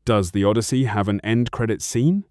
Does The Odyssey have an end credit scene?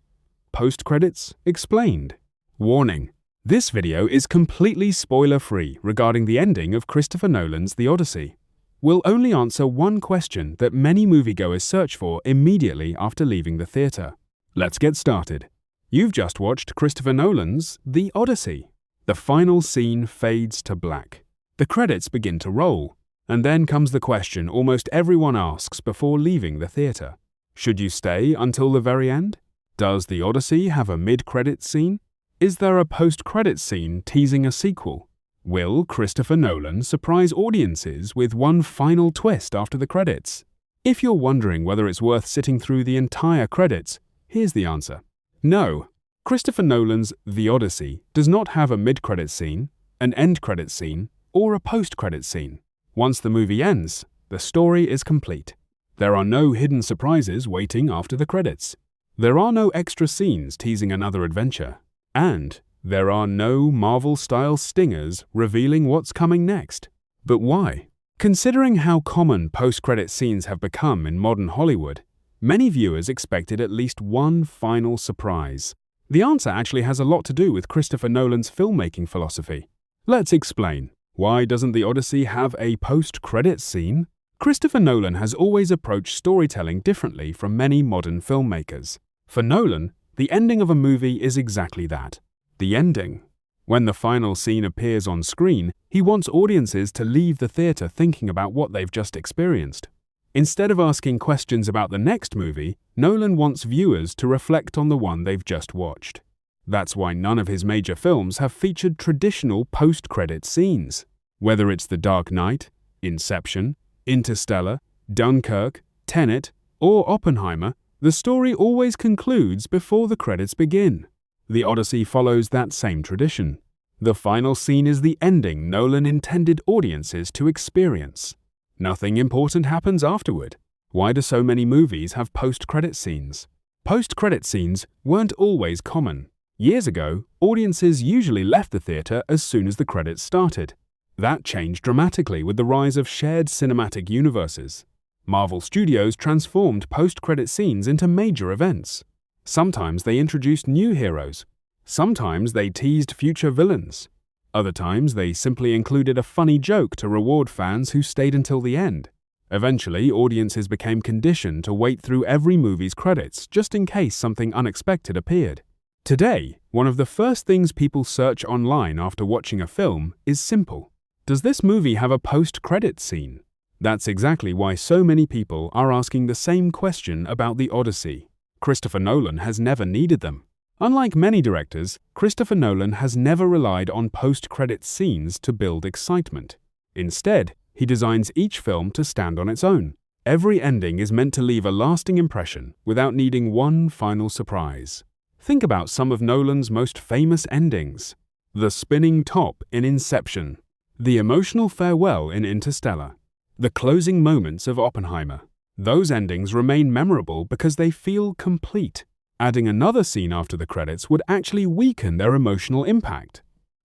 Post-credits explained. Warning: this video is completely spoiler-free regarding the ending of Christopher Nolan's The Odyssey. We'll only answer one question that many moviegoers search for immediately after leaving the theater. Let's get started. You've just watched Christopher Nolan's The Odyssey. The final scene fades to black. The credits begin to roll, and then comes the question almost everyone asks before leaving the theater. Should you stay until the very end? Does The Odyssey have a mid-credit scene? Is there a post-credit scene teasing a sequel? Will Christopher Nolan surprise audiences with one final twist after the credits? If you're wondering whether it's worth sitting through the entire credits, here's the answer. No. Christopher Nolan's The Odyssey does not have a mid-credit scene, an end-credit scene, or a post-credit scene. Once the movie ends, the story is complete. There are no hidden surprises waiting after the credits. There are no extra scenes teasing another adventure. And there are no Marvel-style stingers revealing what's coming next. But why? Considering how common post-credit scenes have become in modern Hollywood, many viewers expected at least one final surprise. The answer actually has a lot to do with Christopher Nolan's filmmaking philosophy. Let's explain. Why doesn't The Odyssey have a post-credit scene? Christopher Nolan has always approached storytelling differently from many modern filmmakers. For Nolan, the ending of a movie is exactly that. The ending. When the final scene appears on screen, he wants audiences to leave the theater thinking about what they've just experienced. Instead of asking questions about the next movie, Nolan wants viewers to reflect on the one they've just watched. That's why none of his major films have featured traditional post-credit scenes. Whether it's The Dark Knight, Inception, Interstellar, Dunkirk, Tenet, or Oppenheimer, the story always concludes before the credits begin. The Odyssey follows that same tradition. The final scene is the ending Nolan intended audiences to experience. Nothing important happens afterward. Why do so many movies have post-credit scenes? Post-credit scenes weren't always common. Years ago, audiences usually left the theater as soon as the credits started. That changed dramatically with the rise of shared cinematic universes. Marvel Studios transformed post-credit scenes into major events. Sometimes they introduced new heroes. Sometimes they teased future villains. Other times they simply included a funny joke to reward fans who stayed until the end. Eventually, audiences became conditioned to wait through every movie's credits just in case something unexpected appeared. Today, one of the first things people search online after watching a film is simple. Does this movie have a post-credit scene? That's exactly why so many people are asking the same question about The Odyssey. Christopher Nolan has never needed them. Unlike many directors, Christopher Nolan has never relied on post-credit scenes to build excitement. Instead, he designs each film to stand on its own. Every ending is meant to leave a lasting impression without needing one final surprise. Think about some of Nolan's most famous endings. The spinning top in Inception. The emotional farewell in Interstellar. The closing moments of Oppenheimer. Those endings remain memorable because they feel complete. Adding another scene after the credits would actually weaken their emotional impact.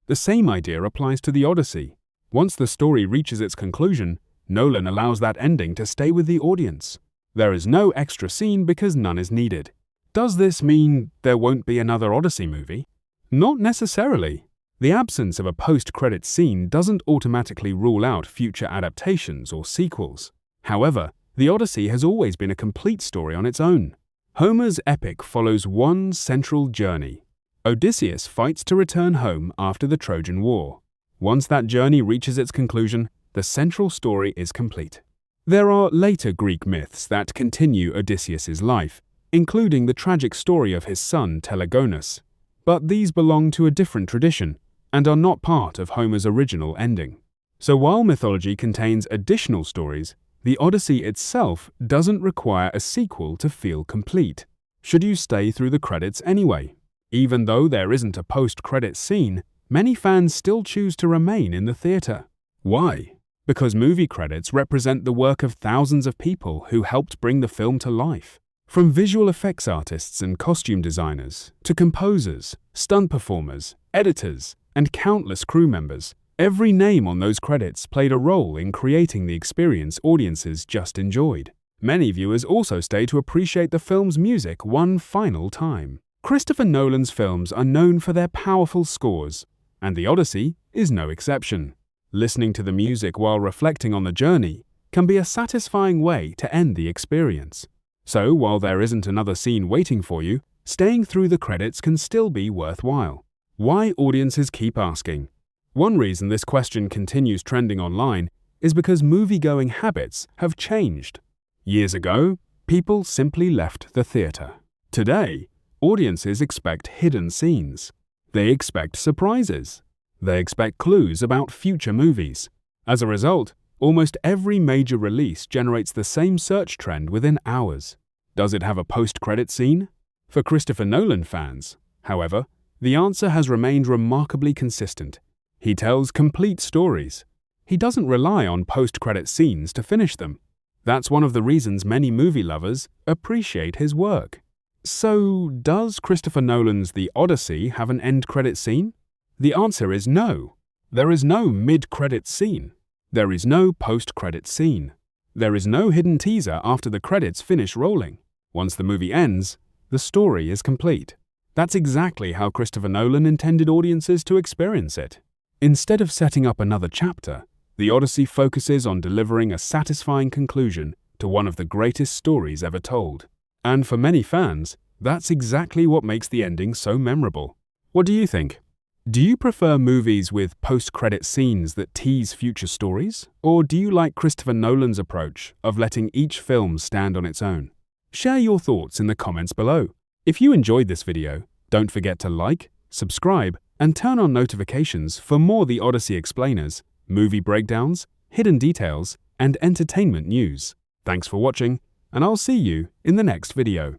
The same idea applies to The Odyssey. Once the story reaches its conclusion, Nolan allows that ending to stay with the audience. There is no extra scene because none is needed. Does this mean there won't be another Odyssey movie? Not necessarily. The absence of a post-credit scene doesn't automatically rule out future adaptations or sequels. However, The Odyssey has always been a complete story on its own. Homer's epic follows one central journey. Odysseus fights to return home after the Trojan War. Once that journey reaches its conclusion, the central story is complete. There are later Greek myths that continue Odysseus's life, including the tragic story of his son Telegonus. But these belong to a different tradition and are not part of Homer's original ending. So while mythology contains additional stories, The Odyssey itself doesn't require a sequel to feel complete. Should you stay through the credits anyway? Even though there isn't a post-credit scene, many fans still choose to remain in the theater. Why? Because movie credits represent the work of thousands of people who helped bring the film to life. From visual effects artists and costume designers, to composers, stunt performers, editors, and countless crew members, every name on those credits played a role in creating the experience audiences just enjoyed. Many viewers also stay to appreciate the film's music one final time. Christopher Nolan's films are known for their powerful scores, and The Odyssey is no exception. Listening to the music while reflecting on the journey can be a satisfying way to end the experience. So, while there isn't another scene waiting for you, staying through the credits can still be worthwhile. Why audiences keep asking? One reason this question continues trending online is because movie-going habits have changed. Years ago, people simply left the theater. Today, audiences expect hidden scenes. They expect surprises. They expect clues about future movies. As a result, almost every major release generates the same search trend within hours. Does it have a post-credit scene? For Christopher Nolan fans, however, the answer has remained remarkably consistent. He tells complete stories. He doesn't rely on post-credit scenes to finish them. That's one of the reasons many movie lovers appreciate his work. So, does Christopher Nolan's The Odyssey have an end-credit scene? The answer is no. There is no mid-credit scene. There is no post-credit scene. There is no hidden teaser after the credits finish rolling. Once the movie ends, the story is complete. That's exactly how Christopher Nolan intended audiences to experience it. Instead of setting up another chapter, The Odyssey focuses on delivering a satisfying conclusion to one of the greatest stories ever told. And for many fans, that's exactly what makes the ending so memorable. What do you think? Do you prefer movies with post-credit scenes that tease future stories? Or do you like Christopher Nolan's approach of letting each film stand on its own? Share your thoughts in the comments below. If you enjoyed this video, don't forget to like, subscribe, and turn on notifications for more The Odyssey explainers, movie breakdowns, hidden details, and entertainment news. Thanks for watching, and I'll see you in the next video.